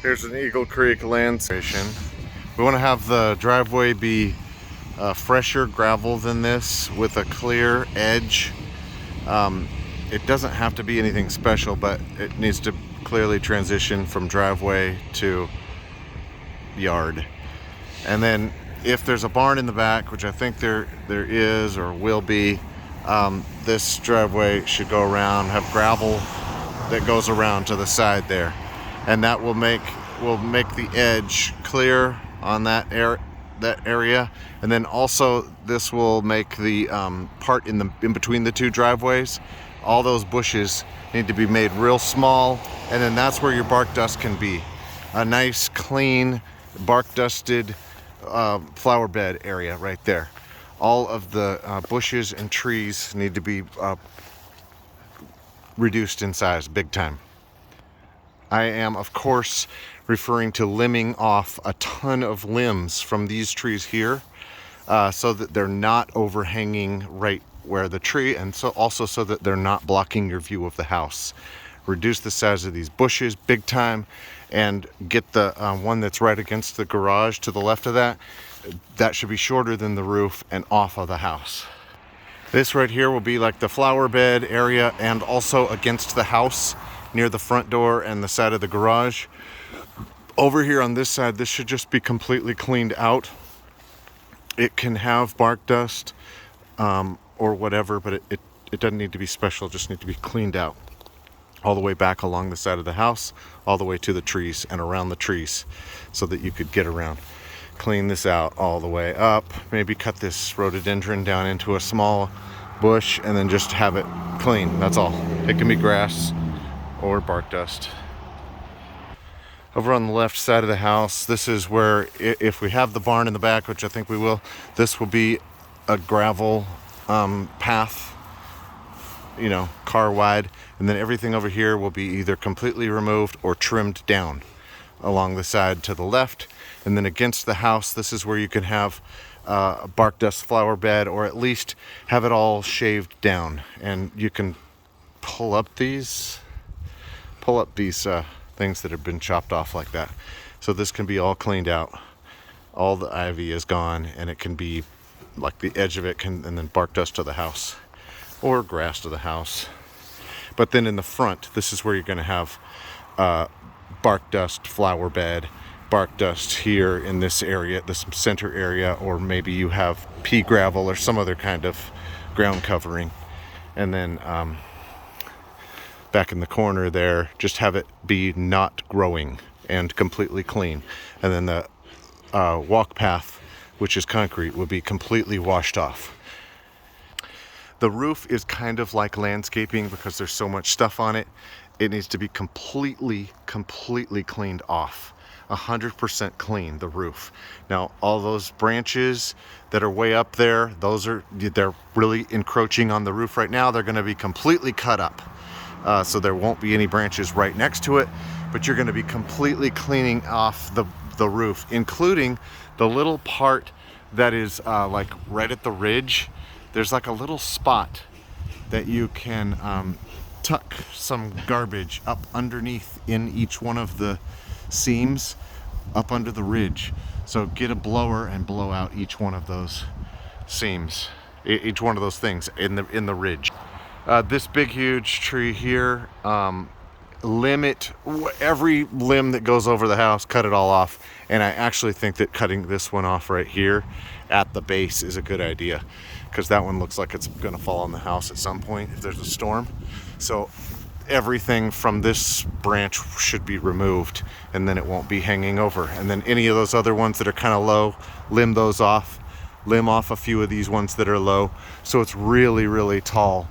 Here's an Eagle Creek land station. We want to have the driveway be fresher gravel than this with a clear edge. It doesn't have to be anything special, but it needs to clearly transition from driveway to yard. And then if there's a barn in the back, which I think there is or will be, this driveway should go around, have gravel that goes around to the side there, and that will make the edge clear on that area. And then also this will make the part in between the two driveways, all those bushes need to be made real small, and then that's where your bark dust can be. A nice clean bark dusted flower bed area right there. All of the bushes and trees need to be reduced in size big time. I am, of course, referring to limbing off a ton of limbs from these trees here, so that they're not overhanging right where the tree, and so also so that they're not blocking your view of the house. Reduce the size of these bushes big time, and get the one that's right against the garage to the left of that should be shorter than the roof and off of the house. This right here will be like the flower bed area, and also against the house near the front door and the side of the garage. Over here on this side, this should just be completely cleaned out. It can have bark dust or whatever, but it doesn't need to be special, just need to be cleaned out. All the way back along the side of the house, all the way to the trees and around the trees, so that you could get around. Clean this out all the way up, maybe cut this rhododendron down into a small bush, and then just have it clean. That's all. It can be grass or bark dust. Over on the left side of the house, this is where, if we have the barn in the back, which I think we will, this will be a gravel path, car wide, and then everything over here will be either completely removed or trimmed down along the side to the left. And then against the house, this is where you can have a bark dust flower bed, or at least have it all shaved down. And you can pull up these things that have been chopped off like that. So this can be all cleaned out. All the ivy is gone, and it can be like the edge of it and then bark dust to the house or grass to the house. But then in the front, this is where you're going to have bark dust flower bed, bark dust here in this area, this center area, or maybe you have pea gravel or some other kind of ground covering. And then back in the corner there, just have it be not growing and completely clean. And then the walk path, which is concrete, will be completely washed off. The roof is kind of like landscaping because there's so much stuff on it. It needs to be completely cleaned off. 100% clean, the roof. Now, all those branches that are way up there, they're really encroaching on the roof right now. They're going to be completely cut up. So there won't be any branches right next to it, but you're going to be completely cleaning off the roof, including the little part that is like right at the ridge. There's like a little spot that you can tuck some garbage up underneath in each one of the seams up under the ridge. So get a blower and blow out each one of those seams, each one of those things in the ridge. This big huge tree here, limit every limb that goes over the house, cut it all off. And I actually think that cutting this one off right here at the base is a good idea, because that one looks like it's going to fall on the house at some point if there's a storm. So everything from this branch should be removed, and then it won't be hanging over. And then any of those other ones that are kind of low, limb those off. Limb off a few of these ones that are low, so it's really tall,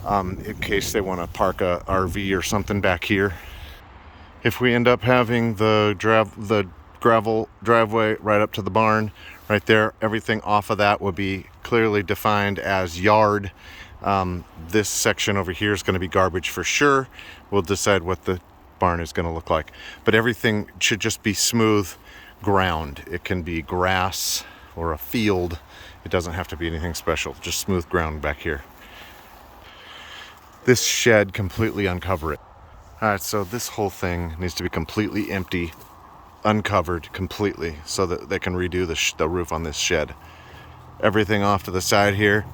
in case they want to park a RV or something back here. If we end up having the gravel driveway right up to the barn right there, everything off of that will be clearly defined as yard. This section over here is going to be garbage for sure. We'll decide what the barn is going to look like, but everything should just be smooth ground. It can be grass or a field. It doesn't have to be anything special, just smooth ground back here. This shed, completely uncover it. All right, so this whole thing needs to be completely empty uncovered completely so that they can redo the roof on this shed. Everything off to the side here,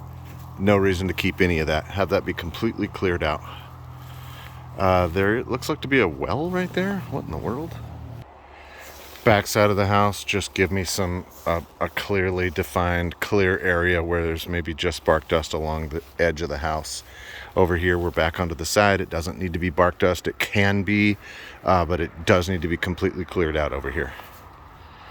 no reason to keep any of that. Have that be completely cleared out. There looks like to be a well right there. What in the world? Back side of the house, just give me some a clearly defined clear area where there's maybe just bark dust along the edge of the house. Over here we're back onto the side. It doesn't need to be bark dust. It can be, but it does need to be completely cleared out over here.